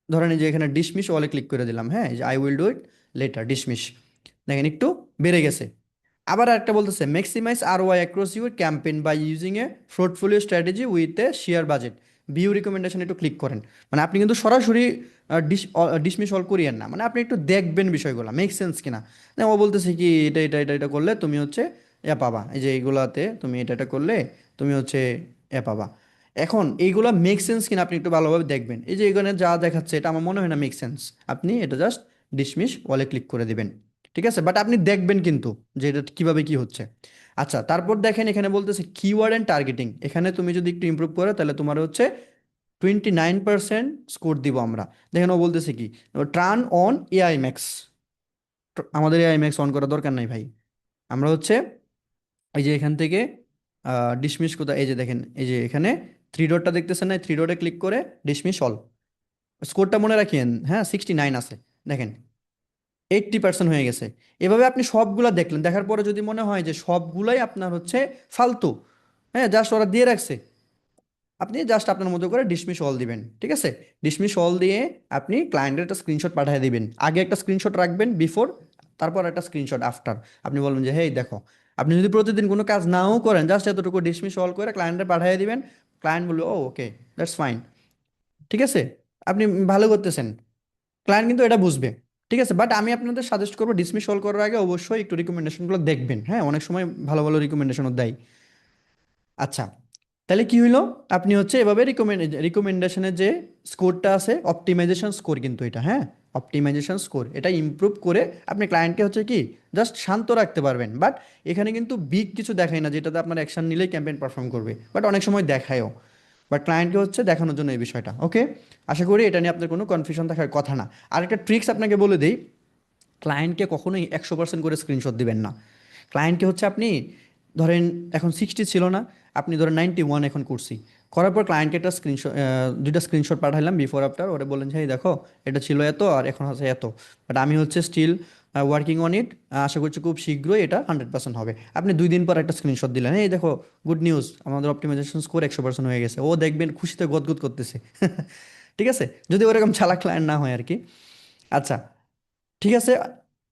ধরেন এই যে এখানে ডিসমিস অলে ক্লিক করে দিলাম, হ্যাঁ, এই যে I will do it later dismiss, দেখেন একটু বেড়ে গেছে। আবার একটা বলতেছে maximize ROI across your campaign by using a portfolio strategy with a share budget, view recommendation একটু ক্লিক করেন। মানে আপনি কিন্তু সরাসরি ডিসমিস অল করিয়েন না, মানে আপনি একটু দেখবেন বিষয়গুলো মেক সেন্স কিনা। না, ও বলতেছে কি এটা এটা এটা এটা করলে তুমি হচ্ছে এ পাবা, এই যে এইগুলাতে তুমি এটা এটা করলে তুমি হচ্ছে এ পাবা। এখন এইগুলা মেক সেন্স কিনা আপনি একটু ভালোভাবে দেখবেন। এই যে এখানে যা দেখাচ্ছে এটা আমার মনে হয় না মেক সেন্স, আপনি এটা জাস্ট ডিসমিস ওয়ালে ক্লিক করে দিবেন, ঠিক আছে। বাট আপনি দেখবেন কিন্তু যে এটা কিভাবে কি হচ্ছে। আচ্ছা, তারপর দেখেন এখানে বলতেছে কিওয়ার্ড অ্যান্ড টার্গেটিং, এখানে তুমি যদি একটু ইমপ্রুভ করো তাহলে তোমার হচ্ছে 29% স্কোর দিব আমরা। দেখেন ও বলতেছে কি টার্ন অন এআই ম্যাক্স, আমাদের এআই ম্যাক্স অন করা দরকার নাই ভাই। আমরা হচ্ছে এই যে এখান থেকে ডিসমিস কোথায়, এই যে দেখেন এই যে এখানে থ্রি ডটটা দেখতেছেন না, থ্রি ডটে ক্লিক করে ডিসমিস অল। স্কোরটা মনে রাখিয়েন, হ্যাঁ, 69 আছে, দেখেন 80% হয়ে গেছে। এভাবে আপনি সবগুলা দেখলেন, দেখার পরে যদি মনে হয় যে সবগুলাই আপনার হচ্ছে ফালতু, হ্যাঁ, জাস্ট ওরা দিয়ে রাখছে, আপনি জাস্ট আপনার মতো করে ডিসমিস অল দিবেন, ঠিক আছে। ডিসমিস অল দিয়ে আপনি ক্লায়েন্টের একটা স্ক্রিনশট পাঠিয়ে দিবেন, আগে একটা স্ক্রিনশট রাখবেন বিফোর, তারপর একটা স্ক্রিনশট আফটার। আপনি বলবেন যে হেই দেখো, আপনি যদি প্রতিদিন কোনো কাজ নাও করেন, জাস্ট এতটুকু ডিসমিস অল করে ক্লায়েন্টে পাঠিয়ে দিবেন। ক্লায়েন্ট বলবে ও ওকে, দ্যাটস ফাইন, ঠিক আছে, আপনি ভালো করতেছেন। ক্লায়েন্ট কিন্তু এটা বুঝবে, ঠিক আছে। বাট আমি আপনাদের সাজেস্ট করবো ডিসমিস অল করার আগে অবশ্যই একটু রিকমেন্ডেশনগুলো দেখবেন, হ্যাঁ, অনেক সময় ভালো ভালো রিকমেন্ডেশনও দেয়। আচ্ছা, তাহলে কি হইলো, আপনি হচ্ছে এভাবে রিকমেন্ডেশনের যে স্কোরটা আছে অপটিমাইজেশন স্কোর কিন্তু এটা, হ্যাঁ, অপটিমাইজেশন স্কোর এটা ইমপ্রুভ করে আপনি ক্লায়েন্টকে হচ্ছে কি জাস্ট শান্ত রাখতে পারবেন। বাট এখানে কিন্তু বিগ কিছু দেখায় না যেটাতে আপনার অ্যাকশন নিলেই ক্যাম্পেইন পারফর্ম করবে, বাট অনেক সময় দেখায়ও। বাট ক্লায়েন্টকে হচ্ছে দেখানোর জন্য এই বিষয়টা, ওকে। আশা করি এটা নিয়ে আপনার কোনো কনফিউশন থাকার কথা না। আর একটা ট্রিক্স আপনাকে বলে দিই, ক্লায়েন্টকে কখনোই 100% করে স্ক্রিনশট দিবেন না। ক্লায়েন্টকে হচ্ছে আপনি ধরেন এখন 60 ছিল না, আপনি ধরেন 91 এখন করছি, করার পর ক্লায়েন্টকে একটা স্ক্রিনশট, দুইটা স্ক্রিনশট পাঠাইলাম বিফোর আফটার, ওরা বললেন যে এই দেখো এটা ছিল এত আর এখন হচ্ছে এত, বাট আমি হচ্ছে স্টিল ওয়ার্কিং অন ইট, আশা করছি খুব শীঘ্রই এটা 100% হবে। আপনি 2 দিন পর একটা স্ক্রিনশট দিলেন, এই দেখো গুড নিউজ, আমাদের অপটিমাইজেশন স্কোর 100% হয়ে গেছে, ও দেখবেন খুশিতে গদগদ করতেছে ঠিক আছে, যদি ওরকম চালাক ক্লায়েন্ট না হয় আর কি। আচ্ছা, ঠিক আছে।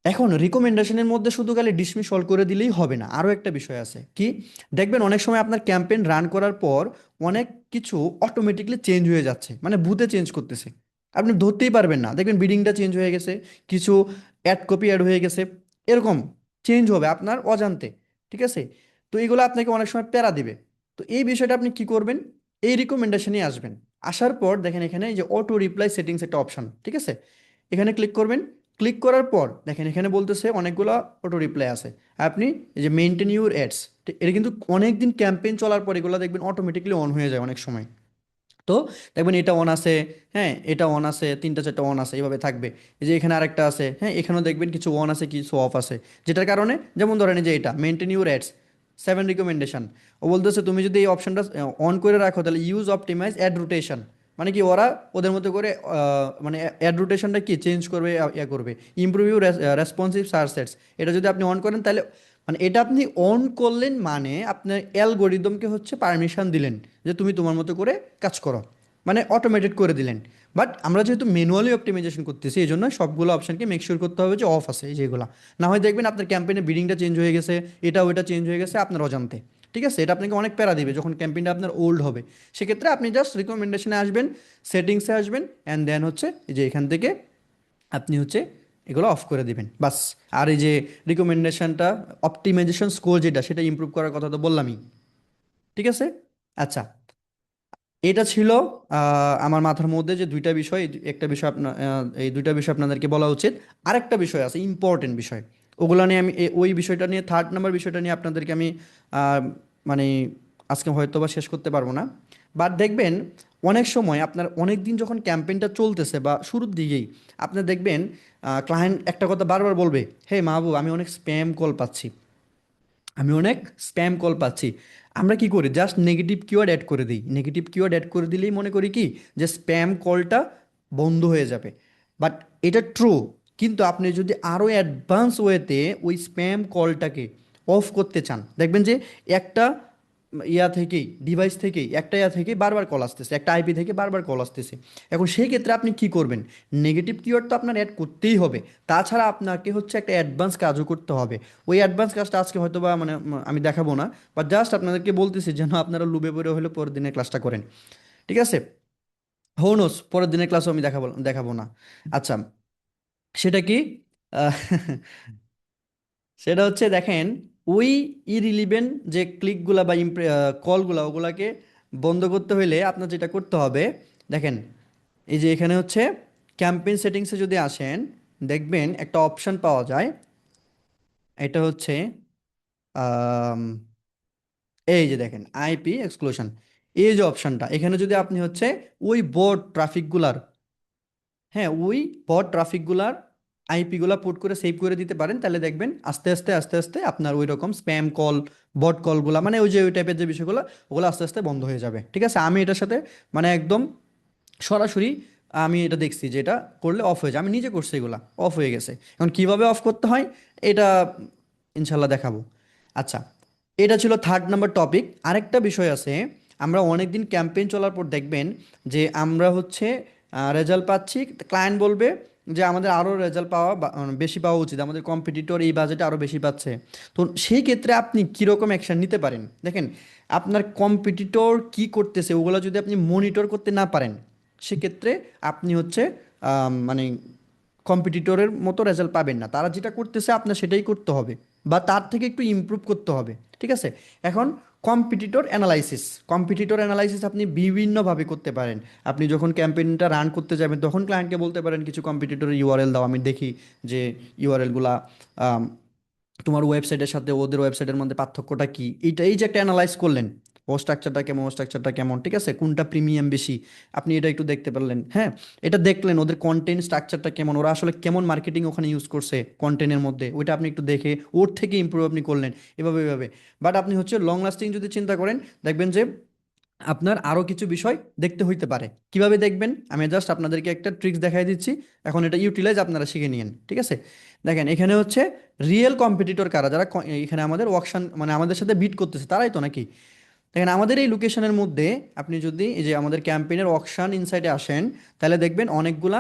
এখন রিকমেন্ডেশনের মধ্যে শুধু খালি ডিসমিস অল করে দিলেই হবে না, আরও একটা বিষয় আছে কি, দেখবেন অনেক সময় আপনার ক্যাম্পেইন রান করার পর অনেক কিছু অটোমেটিকলি চেঞ্জ হয়ে যাচ্ছে, মানে ভূতে চেঞ্জ করতেছে, আপনি ধরতেই পারবেন না, দেখবেন বিডিংটা চেঞ্জ হয়ে গেছে, কিছু অ্যাড কপি অ্যাড হয়ে গেছে, এরকম চেঞ্জ হবে আপনার অজান্তে, ঠিক আছে। তো এইগুলো আপনাকে অনেক সময় প্যারা দিবে। তো এই বিষয়টা আপনি কি করবেন, এই রিকমেন্ডেশনে আসবেন। আসার পর দেখেন এখানে এই যে অটো রিপ্লাই সেটিংস একটা অপশন, ঠিক আছে, এখানে ক্লিক করবেন। ক্লিক করার পর দেখেন এখানে বলতেছে অনেকগুলো অটো রিপ্লাই আছে, আপনি এই যে মেনটেন ইউর অ্যাডস, এটা কিন্তু অনেক দিন ক্যাম্পেইন চলার পর এগুলো দেখবেন অটোমেটিকলি অন হয়ে যায় অনেক সময়। তো দেখবেন এটা অন আছে, হ্যাঁ এটা অন আছে, তিনটা চারটা অন আছে, এইভাবে থাকবে। এই যে এখানে আরেকটা আছে, হ্যাঁ এখানেও দেখবেন কিছু অন আছে কিছু অফ আছে, যেটার কারণে যেমন ধরেন এই যে এটা মেনটেন ইউর অ্যাডস 7 রিকমেন্ডেশন, ও বলতেছে তুমি যদি এই অপশনটা অন করে রাখো তাহলে ইউজ অপটিমাইজ অ্যাড রোটেশন, মানে কি ওরা ওদের মধ্যে করে মানে অ্যাড রোটেশনটা কি চেঞ্জ করবে, ইয়া করবে, improve your responsive search sets. এটা যদি আপনি অন করেন তাহলে মানে এটা আপনি অন করলেন মানে আপনার অ্যালগোরিদমকে হচ্ছে পারমিশন দিলেন যে তুমি তোমার মতো করে কাজ করো, মানে অটোমেটেড করে দিলেন। বাট আমরা যেহেতু ম্যানুয়ালি অপটিমাইজেশন করতেছি এই জন্য সবগুলো অপশনকে মেক শিওর করতে হবে যে অফ আছে যেগুলো, না হয় দেখবেন আপনার ক্যাম্পেইনের বিডিংটা চেঞ্জ হয়ে গেছে, এটা ওইটা চেঞ্জ হয়ে গেছে আপনার অজান্তে। ঠিক আছে, এটা আপনাকে অনেক প্যারা দিবে যখন ক্যাম্পেইনটা আপনার ওল্ড হবে। সেক্ষেত্রে আপনি জাস্ট রিকমেন্ডেশনে আসবেন, সেটিংসে আসবেন, অ্যান্ড দেন হচ্ছে এই যে এখান থেকে আপনি হচ্ছে এগুলো অফ করে দিবেন বাস। আর এই যে রিকমেন্ডেশনটা অপটিমাইজেশন স্কোর যেটা সেটা ইমপ্রুভ করার কথা তো বললামই। ঠিক আছে। আচ্ছা, এটা ছিল আমার মাথার মধ্যে যে দুইটা বিষয়, একটা বিষয় আপনার এই দুইটা বিষয় আপনাদেরকে বলা উচিত। আরেকটা বিষয় আছে ইম্পর্টেন্ট বিষয়, ওগুলো নিয়ে আমি ওই বিষয়টা নিয়ে থার্ড নাম্বার বিষয়টা নিয়ে আপনাদেরকে আমি আহ, মানে আজকে হয়তো বা শেষ করতে পারবো না। বাট দেখবেন অনেক সময় আপনার অনেক দিন যখন ক্যাম্পেইনটা চলতেছে বা শুরুর দিকেই আপনি দেখবেন ক্লায়েন্ট একটা কথা বারবার বলবে, হে মাহবুব আমি অনেক স্প্যাম কল পাচ্ছি, আমি অনেক স্প্যাম কল পাচ্ছি। আমরা কি করি, জাস্ট নেগেটিভ কিওয়ার্ড অ্যাড করে দিই, নেগেটিভ কিওয়ার্ড অ্যাড করে দিলেই মনে করি কি যে স্প্যাম কলটা বন্ধ হয়ে যাবে। বাট এটা ট্রু, কিন্তু আপনি যদি আরও অ্যাডভান্স ওয়েতে ওই স্প্যাম কলটাকে অফ করতে চান, দেখবেন যে একটা ইয়া থেকেই ডিভাইস থেকেই একটা ইয়া থেকে বারবার কল আসতেছে, একটা আইপি থেকে বারবার কল আসতেছে। এখন সেই ক্ষেত্রে আপনি কি করবেন, নেগেটিভ কিওয়ার্ড তো আপনার অ্যাড করতেই হবে, তাছাড়া আপনাকে হচ্ছে একটা অ্যাডভান্স কাজও করতে হবে। ওই অ্যাডভান্স কাজটা আজকে হয়তো বা মানে আমি দেখাবো না, বা জাস্ট আপনাদেরকে বলতেছি যেন আপনারা লুবে পড়ে হলে পরের দিনের ক্লাসটা করেন। ঠিক আছে, হোনোস পরের দিনের ক্লাসও আমি দেখাবো দেখাবো না। আচ্ছা, সেটা কি আহ, সেটা হচ্ছে দেখেন ওই ইরিলিভেন্ট যে ক্লিকগুলা বা কলগুলা ওগুলাকে বন্ধ করতে হইলে আপনার যেটা করতে হবে, দেখেন এই যে এখানে হচ্ছে ক্যাম্পেইন সেটিংসে যদি আসেন দেখবেন একটা অপশন পাওয়া যায়, এটা হচ্ছে আম, এই যে দেখেন আইপি এক্সক্লুশন, এই যে অপশনটা এখানে যদি আপনি হচ্ছে ওই বোর্ড ট্রাফিকগুলার, হ্যাঁ ওই বট ট্রাফিকগুলার আইপিগুলা পুট করে সেভ করে দিতে পারেন, তাহলে দেখবেন আস্তে আস্তে আস্তে আস্তে আপনার ওই রকম স্প্যাম কল বট কলগুলা মানে ওই যে ওই টাইপের যে বিষয়গুলো ওগুলো আস্তে আস্তে বন্ধ হয়ে যাবে। ঠিক আছে, আমি এটার সাথে মানে একদম সরাসরি আমি এটা দেখছি যে এটা করলে অফ হয়ে যায়, আমি নিজে করছি, এগুলা অফ হয়ে গেছে। এখন কিভাবে অফ করতে হয় এটা ইনশাল্লাহ দেখাবো। আচ্ছা, এটা ছিল থার্ড নাম্বার টপিক। আরেকটা বিষয় আছে, আমরা অনেক দিন ক্যাম্পেইন চলার পর দেখবেন যে আমরা হচ্ছে রেজাল্ট পাচ্ছি, ক্লায়েন্ট বলবে যে আমাদের আরও রেজাল্ট পাওয়া বেশি পাওয়া উচিত, আমাদের কম্পিটিটর এই বাজেটে আরও বেশি পাচ্ছে। তো সেই ক্ষেত্রে আপনি কীরকম অ্যাকশন নিতে পারেন, দেখেন আপনার কম্পিটিটর কি করতেছে ওগুলো যদি আপনি মনিটর করতে না পারেন সেক্ষেত্রে আপনি হচ্ছে মানে কম্পিটিটরের মতো রেজাল্ট পাবেন না, তারা যেটা করতেছে আপনার সেটাই করতে হবে বা তার থেকে একটু ইমপ্রুভ করতে হবে। ঠিক আছে, এখন কম্পিটিটর অ্যানালাইসিস আপনি বিভিন্নভাবে করতে পারেন। আপনি যখন ক্যাম্পেইনটা রান করতে যাবেন তখন ক্লায়েন্টকে বলতে পারেন কিছু কম্পিটিটরের ইউআরএল দাও, আমি দেখি যে ইউআরএলগুলা তোমার ওয়েবসাইটের সাথে ওদের ওয়েবসাইটের মধ্যে পার্থক্যটা কি, এইটা এই যে একটা অ্যানালাইজ করলেন, ও স্ট্রাকচারটা কেমন, ঠিক আছে কোনটা প্রিমিয়াম বেশি, আপনি এটা একটু দেখতে পারলেন। হ্যাঁ, এটা দেখলেন ওদের কন্টেন্ট স্ট্রাকচারটা কেমন, ওরা আসলে কেমন মার্কেটিং ওখানে ইউজ করছে কন্টেন্টের মধ্যে, ওইটা আপনি একটু দেখে ওর থেকে ইমপ্রুভ আপনি করলেন, এভাবে এভাবে। বাট আপনি হচ্ছে লং লাস্টিং যদি চিন্তা করেন দেখবেন যে আপনার আরও কিছু বিষয় দেখতে হইতে পারে। কিভাবে দেখবেন আমি জাস্ট আপনাদেরকে একটা ট্রিক্স দেখাই দিচ্ছি, এখন এটা ইউটিলাইজ আপনারা শিখে নিন। ঠিক আছে, দেখেন এখানে হচ্ছে রিয়েল কম্পিটিটর কারা, যারা এখানে আমাদের ওয়াকশন মানে আমাদের সাথে বিট করতেছে তারাই তো নাকি। দেখেন আমাদের এই লোকেশনের মধ্যে আপনি যদি এই যে আমাদের ক্যাম্পেইনের অকশন ইনসাইটে আসেন তাহলে দেখবেন অনেকগুলা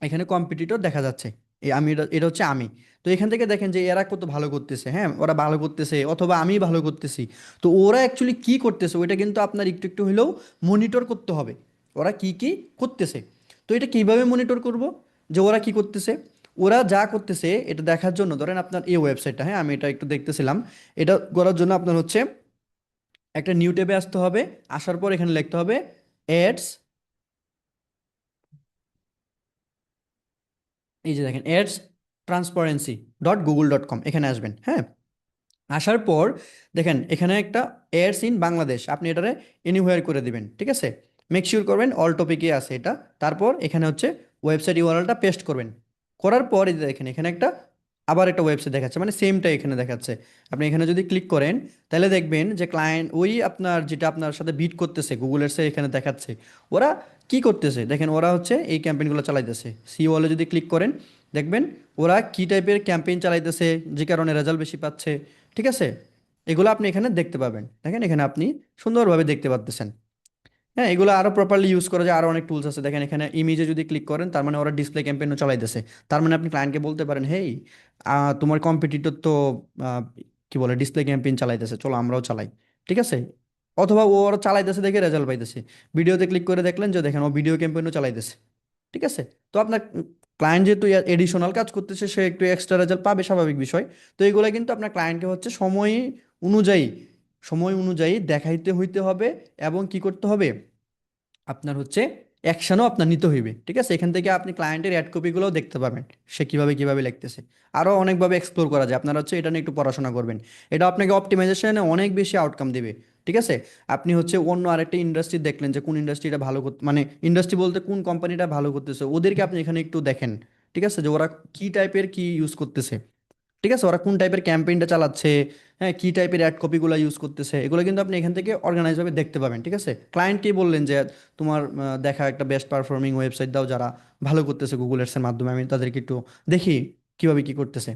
এখানে কম্পিটিটর দেখা যাচ্ছে। এই আমি এটা এটা হচ্ছে আমি। তো এখান থেকে দেখেন যে এরা কত ভালো করতেছে, হ্যাঁ ওরা ভালো করতেছে অথবা আমি ভালো করতেছি। তো ওরা অ্যাকচুয়ালি কি করতেছে ওইটা কিন্তু আপনার একটু একটু হলেও মনিটর করতে হবে, ওরা কি কি করতেছে। তো এটা কিভাবে মনিটর করব যে ওরা কি করতেছে, ওরা যা করতেছে এটা দেখার জন্য ধরেন আপনার এই ওয়েবসাইটটা, হ্যাঁ আমি এটা একটু দেখতেছিলাম, এটা করার জন্য আপনার হচ্ছে একটা নিউ ট্যাবে আসতে হবে, আসার পর এখানে লিখতে হবে অ্যাডস, এই যে দেখেন অ্যাডস transparency.google.com, এখানে আসবেন। হ্যাঁ, আসার পর দেখেন এখানে একটা অ্যাডস ইন বাংলাদেশ, আপনি এটারে এনিহোয়ার করে দিবেন। ঠিক আছে, মেক শিওর করবেন অল টপিকে আছে এটা। তারপর এখানে হচ্ছে ওয়েবসাইট ইউআরএলটা পেস্ট করবেন। করার পর এই যে দেখেন এখানে একটা আবার একটা ওয়েবসাইট দেখাচ্ছে, মানে সেমটাই এখানে দেখাচ্ছে। আপনি এখানে যদি ক্লিক করেন তাহলে দেখবেন যে ক্লায়েন্ট ওই আপনার যেটা আপনার সাথে বিট করতেছে গুগলের সে এখানে দেখাচ্ছে। ওরা কি করতেছে দেখেন, ওরা হচ্ছে এই ক্যাম্পেইনগুলো চালাইতেছে। সি ওয়ালে যদি ক্লিক করেন দেখবেন ওরা কি টাইপের ক্যাম্পেইন চালাইতেছে, যে কারণে রেজাল্ট বেশি পাচ্ছে। ঠিক আছে, এগুলো আপনি এখানে দেখতে পাবেন। দেখেন এখানে আপনি সুন্দরভাবে দেখতে পাচ্ছেন। হ্যাঁ, এগুলো আরো প্রপারলি ইউজ করা যায়, আরো অনেক টুলস আছে। দেখেন এখানে ইমেজে যদি ক্লিক করেন তার মানে ওরা ডিসপ্লে ক্যাম্পেইনও চালাইতেছে। তার মানে আপনি ক্লায়েন্টকে বলতে পারেন, হেই তোমার কম্পিটিটর তো আহ, কি বলে ডিসপ্লে ক্যাম্পেইন চালাইতেছে, চলো আমরাও চালাই। ঠিক আছে, অথবা ও ওরা চালাইতেছে দেখে রেজাল্ট পাইতেছে। ভিডিওতে ক্লিক করে দেখলেন যে দেখেন ও ভিডিও ক্যাম্পেইনও চালাইতেছে। ঠিক আছে, তো আপনার ক্লায়েন্ট যেহেতু এডিশনাল কাজ করতেছে সে একটু এক্সট্রা রেজাল্ট পাবে, স্বাভাবিক বিষয়। তো এগুলো কিন্তু আপনার ক্লায়েন্টকে হচ্ছে অনুযায়ী সময় অনুযায়ী দেখাইতে হইতে হবে, এবং কি করতে হবে আপনার হচ্ছে অ্যাকশনও আপনার নিতে হইবে। ঠিক আছে, এখান থেকে আপনি ক্লায়েন্টের অ্যাড কপিগুলোও দেখতে পাবেন, সে কিভাবে কিভাবে লিখতেছে। আরও অনেকভাবে এক্সপ্লোর করা যায়, আপনারা হচ্ছে এটা নিয়ে একটু পড়াশোনা করবেন। এটা আপনাকে অপটিমাইজেশনে অনেক বেশি আউটকাম দিবে। ঠিক আছে, আপনি হচ্ছে অন্য আরেকটা ইন্ডাস্ট্রি দেখলেন যে কোন ইন্ডাস্ট্রিটা ভালো করতে, মানে ইন্ডাস্ট্রি বলতে কোন কোম্পানিটা ভালো করতেছে ওদেরকে আপনি এখানে একটু দেখেন। ঠিক আছে, যে ওরা কি টাইপের কি ইউজ করতেছে। ঠিক আছে, ওরা কোন টাইপের ক্যাম্পেইনটা চালাচ্ছে, হ্যাঁ কি টাইপের অ্যাড কপিগুলো ইউজ করতেছে, এগুলো কিন্তু আপনি এখান থেকে অর্গানাইজ ভাবে দেখতে পাবেন। ঠিক আছে, ক্লায়েন্টকেই বললেন যে তোমার দেখা একটা বেস্ট পারফর্মিং ওয়েবসাইট দাও যারা ভালো করতেছে গুগল এর মাধ্যমে, আমি তাদেরকে একটু দেখি কিভাবে কি করতেছে।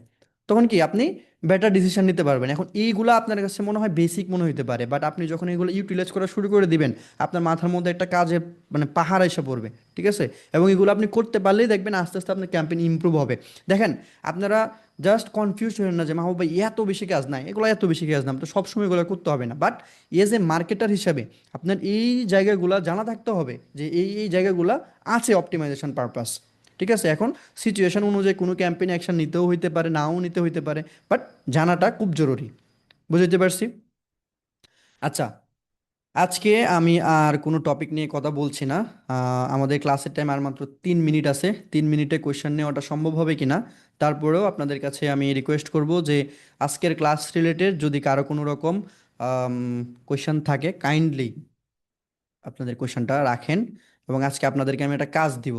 তখন কি আপনি বেটার ডিসিশন নিতে পারবেন। এখন এইগুলা আপনার কাছে মনে হয় বেসিক মনে হতে পারে, বাট আপনি যখন এগুলো ইউটিলাইজ করা শুরু করে দিবেন আপনার মাথার মধ্যে একটা কাজে মানে পাহাড় এসে পড়বে। ঠিক আছে, এবং এগুলো আপনি করতে পারলেই দেখবেন আস্তে আস্তে আপনার ক্যাম্পেইন ইমপ্রুভ হবে। দেখেন আপনারা জাস্ট কনফিউজ হবেন না যে মাহবুব ভাই এত বেশি কাজ নাই, এগুলো এত বেশি কাজ না, তো সবসময় এগুলো করতে হবে না। বাট এজ এ মার্কেটার হিসাবে আপনার এই জায়গাগুলো জানা থাকতে হবে যে এই জায়গাগুলো আছে অপটিমাইজেশন পারপাস। ঠিক আছে, এখন সিচুয়েশন অনুযায়ী কোনো ক্যাম্পেইন অ্যাকশন নিতেও হইতে পারে, নাও নিতে হইতে পারে, বাট জানাটা খুব জরুরি। বুঝতে পারছি। আচ্ছা, আজকে আমি আর কোনো টপিক নিয়ে কথা বলছি না। আমাদের ক্লাসের টাইম আর মাত্র 3 মিনিট আছে, 3 মিনিটে কোয়েশ্চেন নেওয়াটা সম্ভব হবে কিনা। তারপরেও আপনাদের কাছে আমি রিকোয়েস্ট করব যে আজকের ক্লাস রিলেটেড যদি কারো কোনো রকম কোয়েশ্চেন থাকে কাইন্ডলি আপনাদের কোয়েশ্চেনটা রাখেন। এবং আজকে আপনাদেরকে আমি একটা কাজ দিব,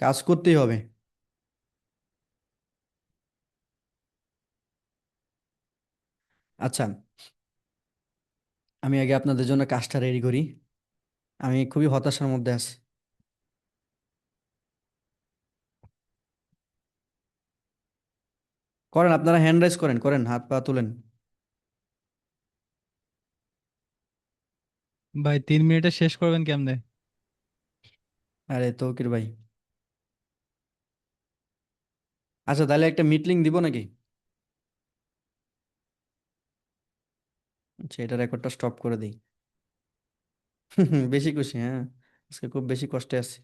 কাজ করতেই হবে। আচ্ছা, আমি আগে আপনাদের জন্য কাজটা রেডি করি। আমি খুবই হতাশার মধ্যে আছি। করেন, আপনারা হ্যান্ড রাইজ করেন, করেন হাত পা তুলেন।
ভাই 3 মিনিটে শেষ করবেন কেমনে?
আরে তৌকির ভাই, আচ্ছা তাহলে একটা মিটলিং দিব নাকি? আচ্ছা, এটা রেকর্ডটা স্টপ করে দিই। বেশি খুশি, হ্যাঁ, আজকে খুব বেশি কষ্টে আছি।